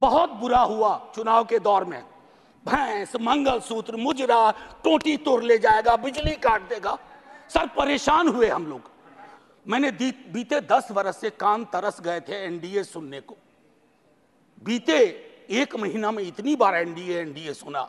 बहुत बुरा हुआ चुनाव के दौर में। भैंस, मंगलसूत्र, मुजरा, टोटी तोड़ ले जाएगा, बिजली काट देगा। सर परेशान हुए हम लोग। मैंने बीते 10 वर्ष से कान तरस गए थे एनडीए सुनने को। बीते 1 महीना में इतनी बार एनडीए सुना,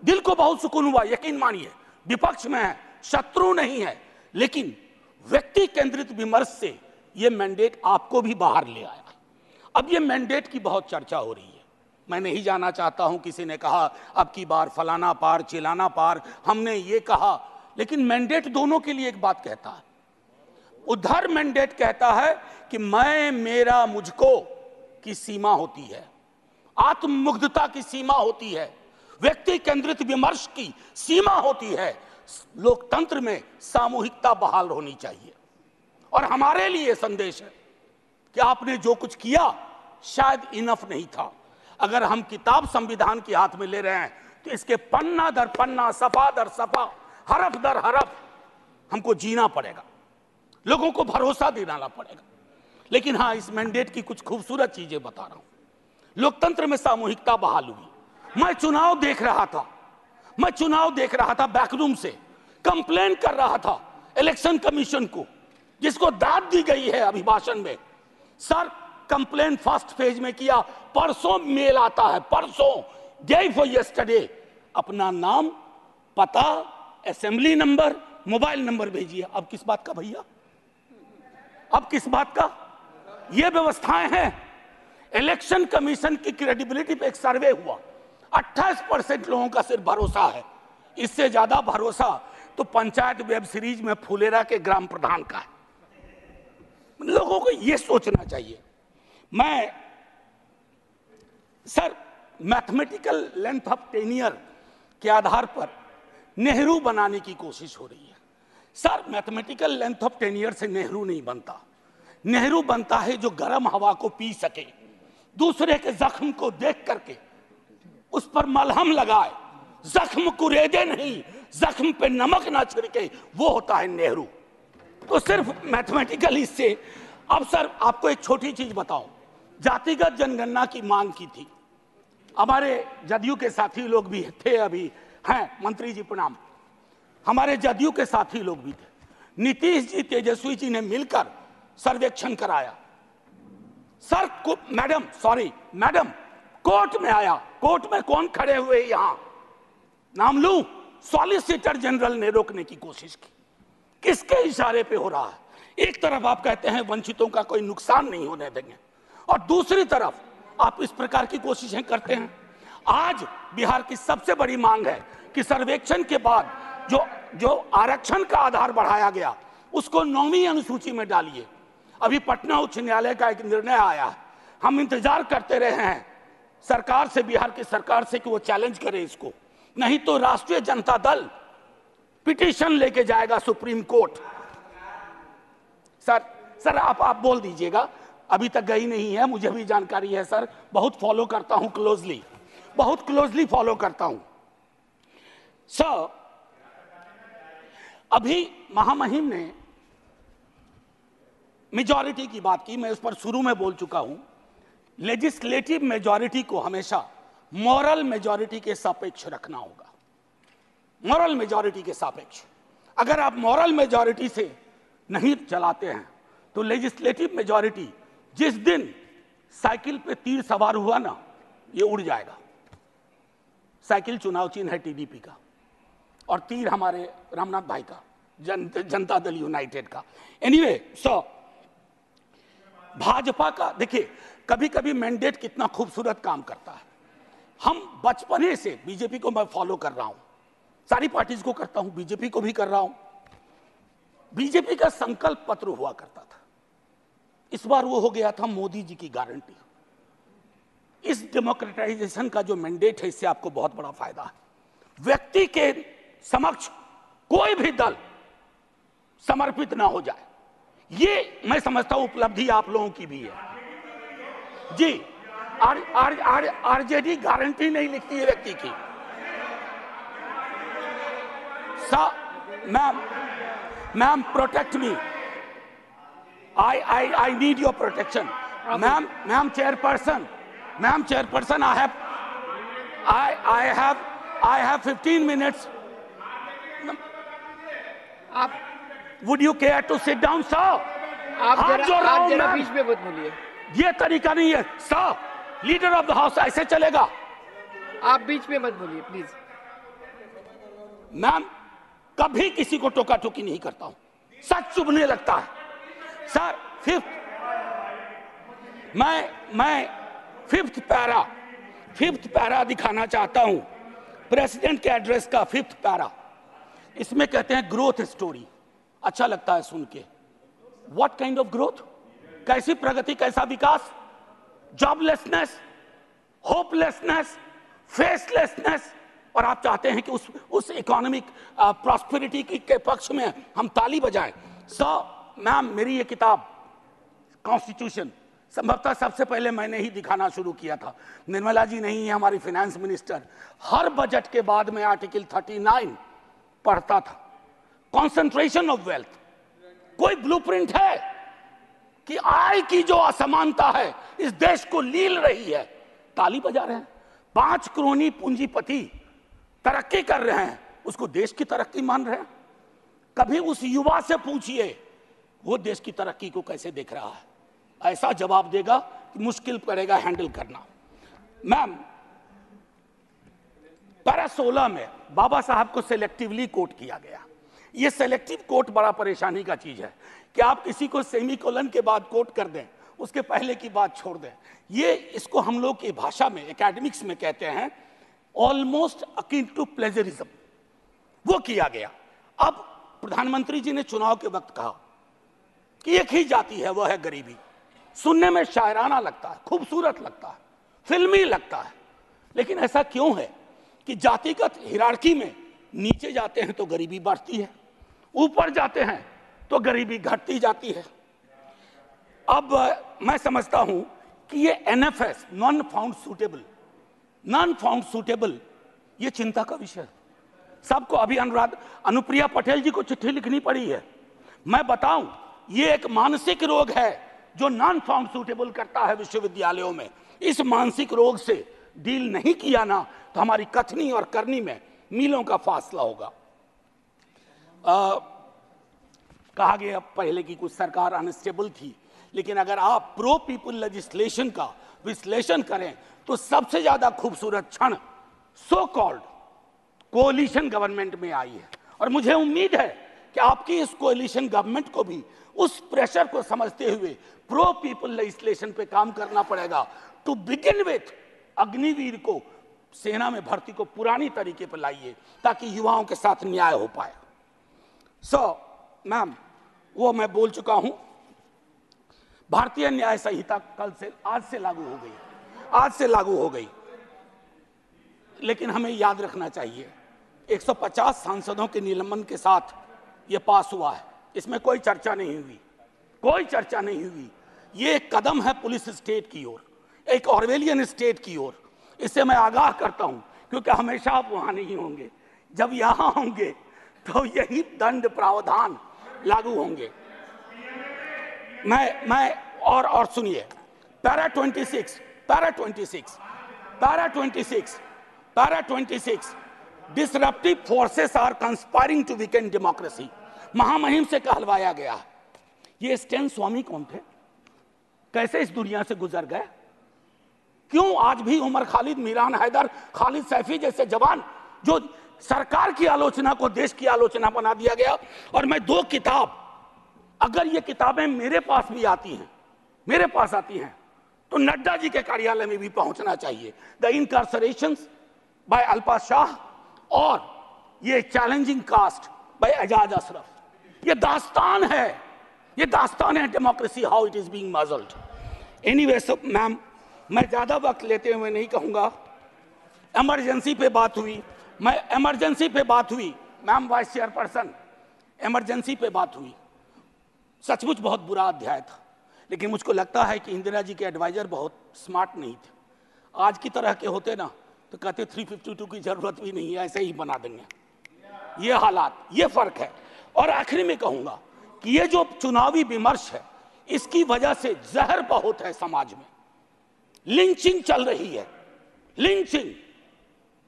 दिल को बहुत सुकून हुआ। यकीन मानिए, विपक्ष में है, शत्रु नहीं है, लेकिन व्यक्ति केंद्रित विमर्श से यह मैंडेट आपको भी बाहर ले आया। अब यह मैंडेट की बहुत चर्चा हो रही है। मैं नहीं जाना चाहता हूं, किसी ने कहा अब की बार फलाना पार चिलाना पार, हमने ये कहा, लेकिन मैंडेट दोनों के लिए एक बात कहता है। उधर मैंडेट कहता है कि मैं, मेरा, मुझको की सीमा होती है, आत्ममुग्धता की सीमा होती है, व्यक्ति केंद्रित विमर्श की सीमा होती है। लोकतंत्र में सामूहिकता बहाल होनी चाहिए। और हमारे लिए संदेश है कि आपने जो कुछ किया शायद इनफ नहीं था। अगर हम किताब संविधान के हाथ में ले रहे हैं तो इसके पन्ना दर पन्ना, सफा दर सफा, हरफ दर हरफ हमको जीना पड़ेगा, लोगों को भरोसा दिलाना पड़ेगा। लेकिन हाँ, इस मैंडेट की कुछ खूबसूरत चीजें बता रहा हूं। लोकतंत्र में सामूहिकता बहाल हुई। मैं चुनाव देख रहा था बैकरूम से, कंप्लेन कर रहा था इलेक्शन कमीशन को, जिसको दाद दी गई है अभिभाषण में। सर कंप्लेन फर्स्ट पेज में किया, परसों मेल आता है, परसों, डे फॉर यस्टरडे, अपना नाम, पता, असेंबली नंबर, मोबाइल नंबर भेजिए। अब किस बात का भैया, अब किस बात का? ये व्यवस्थाएं हैं। इलेक्शन कमीशन की क्रेडिबिलिटी पे एक सर्वे हुआ, 28% लोगों का सिर्फ भरोसा है। इससे ज्यादा भरोसा तो पंचायत वेब सीरीज में फुलेरा के ग्राम प्रधान का है। लोगों को यह सोचना चाहिए। मैं sir mathematical length of tenure के आधार पर नेहरू बनाने की कोशिश हो रही है। Sir mathematical length of tenure से नेहरू नहीं बनता। नेहरू बनता है जो गर्म हवा को पी सके, दूसरे के जख्म को देख करके उस पर मलहम लगाए, जख्म कुरेदे नहीं, जख्म पे नमक ना छिड़के, वो होता है नेहरू। तो सिर्फ मैथमेटिकल इससे। अब सर आपको एक छोटी चीज बताऊं, जातिगत जनगणना की मांग की थी। हमारे जदयू के साथी लोग भी थे, अभी हैं, मंत्री जी प्रणाम, हमारे जदयू के साथी लोग भी थे। नीतीश जी, तेजस्वी जी ने मिलकर सर्वेक्षण कराया। सर मैडम कोर्ट में आया। कोर्ट में कौन खड़े हुए यहां, नाम लूं? सॉलिसिटर जनरल ने रोकने की कोशिश की। किसके इशारे पे हो रहा है? एक तरफ आप कहते हैं वंचितों का कोई नुकसान नहीं होने देंगे, और दूसरी तरफ आप इस प्रकार की कोशिशें करते हैं। आज बिहार की सबसे बड़ी मांग है कि सर्वेक्षण के बाद जो आरक्षण का आधार बढ़ाया गया उसको 9वीं अनुसूची में डालिए। अभी पटना उच्च न्यायालय का एक निर्णय आया है, हम इंतजार करते रहे हैं सरकार से, बिहार की सरकार से, कि वो चैलेंज करे इसको, नहीं तो राष्ट्रीय जनता दल पिटीशन लेके जाएगा सुप्रीम कोर्ट। सर आप बोल दीजिएगा, अभी तक गई नहीं है, मुझे भी जानकारी है सर, बहुत फॉलो करता हूं क्लोजली, बहुत क्लोजली फॉलो करता हूं। सर अभी महामहिम ने मेजॉरिटी की बात की, मैं उस पर शुरू में बोल चुका हूं। लेजिस्लेटिव मेजॉरिटी को हमेशा मॉरल मेजॉरिटी के सापेक्ष रखना होगा, मॉरल मेजॉरिटी के सापेक्ष। अगर आप मॉरल मेजॉरिटी से नहीं चलाते हैं तो लेजिस्लेटिव मेजॉरिटी जिस दिन साइकिल पे तीर सवार हुआ ना, ये उड़ जाएगा। साइकिल चुनाव चिन्ह है टीडीपी का, और तीर हमारे रामनाथ भाई का, जनता दल यूनाइटेड का। एनीवे, सो भाजपा का देखिए, कभी कभी मैंडेट कितना खूबसूरत काम करता है। हम बचपने से बीजेपी को मैं फॉलो कर रहा हूं, सारी पार्टीज को करता हूं, बीजेपी को भी कर रहा हूं। बीजेपी का संकल्प पत्र हुआ करता था, इस बार वो हो गया था मोदी जी की गारंटी। इस डेमोक्रेटाइजेशन का जो मैंडेट है, इससे आपको बहुत बड़ा फायदा है। व्यक्ति के समक्ष कोई भी दल समर्पित ना हो जाए, ये मैं समझता हूं उपलब्धि आप लोगों की भी है जी। आरजेडी गारंटी नहीं लिखती है व्यक्ति की। Ma'am protect me, I need your protection. Ma'am chairperson, Madam Chairperson, I have 15 minutes. Would you care to sit down, sir? आप जरा बीच में मत बोलिए। ये तरीका नहीं है sir, leader of the house ऐसे चलेगा? आप बीच में मत बोलिए प्लीज। मैम, कभी किसी को टोका टोकी नहीं करता हूं, सच चुभने लगता है सर। मैं फिफ्थ पैरा दिखाना चाहता हूं, प्रेसिडेंट के एड्रेस का फिफ्थ पैरा। इसमें कहते हैं ग्रोथ स्टोरी, अच्छा लगता है सुन के। What kind of growth? कैसी प्रगति, कैसा विकास? Joblessness, hopelessness, फेसलेसनेस। और आप चाहते हैं कि उस इकोनॉमिक प्रॉस्पेरिटी के पक्ष में हम ताली बजाएं। सो मैम, मेरी ये किताब कॉन्स्टिट्यूशन संभवतः सबसे पहले मैंने ही दिखाना शुरू किया था। निर्मला जी नहीं है हमारी फाइनेंस मिनिस्टर। हर बजट के बाद में आर्टिकल 39 पढ़ता था। कॉन्सेंट्रेशन ऑफ वेल्थ, कोई ब्लूप्रिंट है कि आय की जो असमानता है इस देश को लील रही है, ताली बजा रहे हैं। 5 करोड़ पूंजीपति तरक्की कर रहे हैं, उसको देश की तरक्की मान रहे हैं। कभी उस युवा से पूछिए वो देश की तरक्की को कैसे देख रहा है, ऐसा जवाब देगा कि मुश्किल पड़ेगा हैंडल करना। मैम, पैरा 16 में बाबा साहब को सेलेक्टिवली कोट किया गया। ये सेलेक्टिव कोट बड़ा परेशानी का चीज है कि आप किसी को सेमीकोलन के बाद कोट कर दें, उसके पहले की बात छोड़ दें। ये इसको हम लोग की भाषा में, एकेडमिक्स में कहते हैं ऑलमोस्ट अकिन टू प्लेजरिज्म। वो किया गया। अब प्रधानमंत्री जी ने चुनाव के वक्त कहा कि एक ही जाति है, वह है गरीबी। सुनने में शायराना लगता है, खूबसूरत लगता है, फिल्मी लगता है, लेकिन ऐसा क्यों है कि जातिगत हिरार्की में नीचे जाते हैं तो गरीबी बढ़ती है, ऊपर जाते हैं तो गरीबी घटती जाती है। अब मैं समझता हूं कि ये NFS, नॉन फाउंड सूटेबल, ये चिंता का विषय है सबको। अभी अनुप्रिया पटेल जी को चिट्ठी लिखनी पड़ी है। मैं बताऊं, ये एक मानसिक रोग है जो नॉन फाउंड सूटेबल करता है विश्वविद्यालयों में। इस मानसिक रोग से डील नहीं किया ना तो हमारी कथनी और करनी में मीलों का फासला होगा। कहा गया पहले की कुछ सरकार अनस्टेबल थी, लेकिन अगर आप प्रो पीपल लेजिस्लेशन का विश्लेषण करें तो सबसे ज्यादा खूबसूरत क्षण सो कॉल्ड कोalition गवर्नमेंट में आई है। और मुझे उम्मीद है कि आपकी इस कोalition गवर्नमेंट को भी उस प्रेशर को समझते हुए प्रो पीपल लेजिस्लेशन पे काम करना पड़ेगा। टू बिगिन विथ, अग्निवीर को सेना में भर्ती को पुरानी तरीके पर लाइए ताकि युवाओं के साथ न्याय हो पाए। मैम, वो मैं बोल चुका हूं। भारतीय न्याय संहिता आज से लागू हो गई, लेकिन हमें याद रखना चाहिए 150 सांसदों के निलंबन के साथ यह पास हुआ है। इसमें कोई चर्चा नहीं हुई। ये एक कदम है पुलिस स्टेट की ओर, एक ऑर्वेलियन स्टेट की ओर। इससे मैं आगाह करता हूं, क्योंकि हमेशा आप वहां नहीं होंगे। जब यहां होंगे तो यही दंड प्रावधान लागू होंगे। मैं और सुनिए, para 26 disruptive forces are conspiring to weaken democracy, महामहिम से कहलवाया गया है। ये स्टैन स्वामी कौन थे? कैसे इस दुनिया से गुजर गए? क्यों आज भी उमर खालिद, मीरान हैदर, खालिद सैफी जैसे जवान, जो सरकार की आलोचना को देश की आलोचना बना दिया गया। और मैं 2 किताब, अगर ये किताबें मेरे पास आती हैं तो नड्डा जी के कार्यालय में भी पहुंचना चाहिए। The incarcerations by Alpa Shah और ये challenging caste by Ejaz Ashraf. ये दास्तान है democracy, how it is being muzzled. Anyway, ma'am, मैं ज्यादा वक्त लेते हुए नहीं कहूंगा। इमरजेंसी पे बात हुई, मैम वाइस चेयरपर्सन, इमरजेंसी पे बात हुई। सचमुच बहुत बुरा अध्याय था, लेकिन मुझको लगता है कि इंदिरा जी के एडवाइजर बहुत स्मार्ट नहीं थे। आज की तरह के होते ना तो कहते 352 की जरूरत भी नहीं है, ऐसे ही बना देंगे। ये हालात, ये फर्क है। और आखिरी में कहूंगा कि ये जो चुनावी विमर्श है, इसकी वजह से जहर बहुत है समाज में। लिंचिंग चल रही है, लिंचिंग।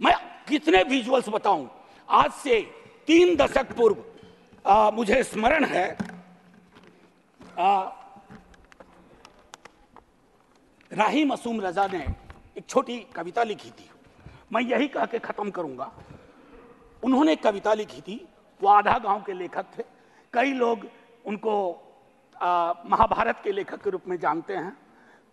मैं कितने विजुअल्स बताऊं। आज से 3 दशक पूर्व मुझे स्मरण है, राही मासूम रजा ने एक छोटी कविता लिखी थी। मैं यही कह के खत्म करूंगा। उन्होंने एक कविता लिखी थी, वो आधा गांव के लेखक थे। कई लोग उनको महाभारत के लेखक के रूप में जानते हैं।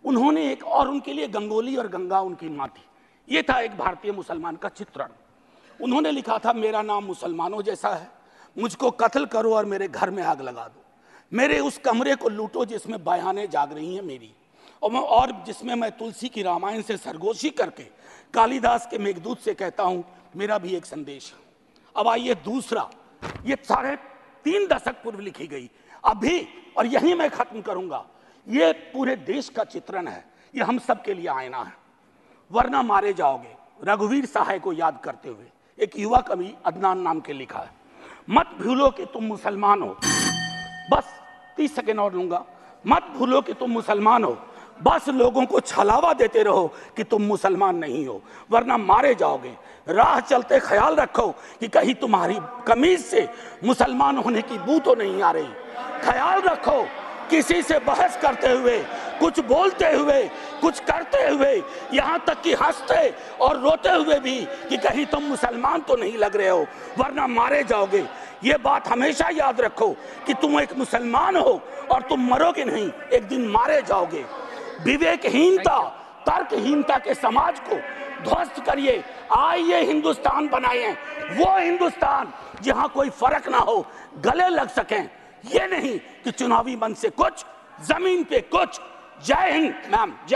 उन्होंने एक, और उनके लिए गंगोली और गंगा उनकी माँ थी। ये था एक भारतीय मुसलमान का चित्रण। उन्होंने लिखा था, मेरा नाम मुसलमानों जैसा है, मुझको कत्ल करो और मेरे घर में आग लगा दो, मेरे उस कमरे को लूटो जिसमें बयानें जाग रही हैं मेरी, और जिसमें मैं तुलसी की रामायण से सरगोशी करके कालिदास के मेघदूत से कहता हूं मेरा भी एक संदेश है। अब आइए दूसरा, ये 3.5 दशक पूर्व लिखी गई अभी, और यही मैं खत्म करूंगा। ये पूरे देश का चित्रण है, ये हम सब के लिए आईना है। वरना मारे जाओगे, रघुवीर सहाय को याद करते हुए एक युवा कवि अदनान नाम के लिखा है। मत भूलो कि तुम मुसलमान हो, बस 30 सेकेंड और लूंगा। मत भूलो कि तुम मुसलमान हो, बस लोगों को छलावा देते रहो कि तुम मुसलमान नहीं हो, वरना मारे जाओगे। राह चलते ख्याल रखो कि कहीं तुम्हारी कमीज से मुसलमान होने की बू तो नहीं आ रही। ख्याल रखो किसी से बहस करते हुए, कुछ बोलते हुए, कुछ करते हुए, यहाँ तक कि हंसते और रोते हुए भी कि कहीं तुम मुसलमान तो नहीं लग रहे हो, वरना मारे जाओगे। ये बात हमेशा याद रखो कि तुम एक मुसलमान हो और तुम मरोगे नहीं, एक दिन मारे जाओगे। विवेकहीनता, तर्कहीनता के समाज को ध्वस्त करिए। आइए हिंदुस्तान बनाइए, वो हिंदुस्तान जहां कोई फर्क ना हो, गले लग सकें। ये नहीं कि चुनावी मंच से कुछ, जमीन पे कुछ। जय हिंद मैम, जय।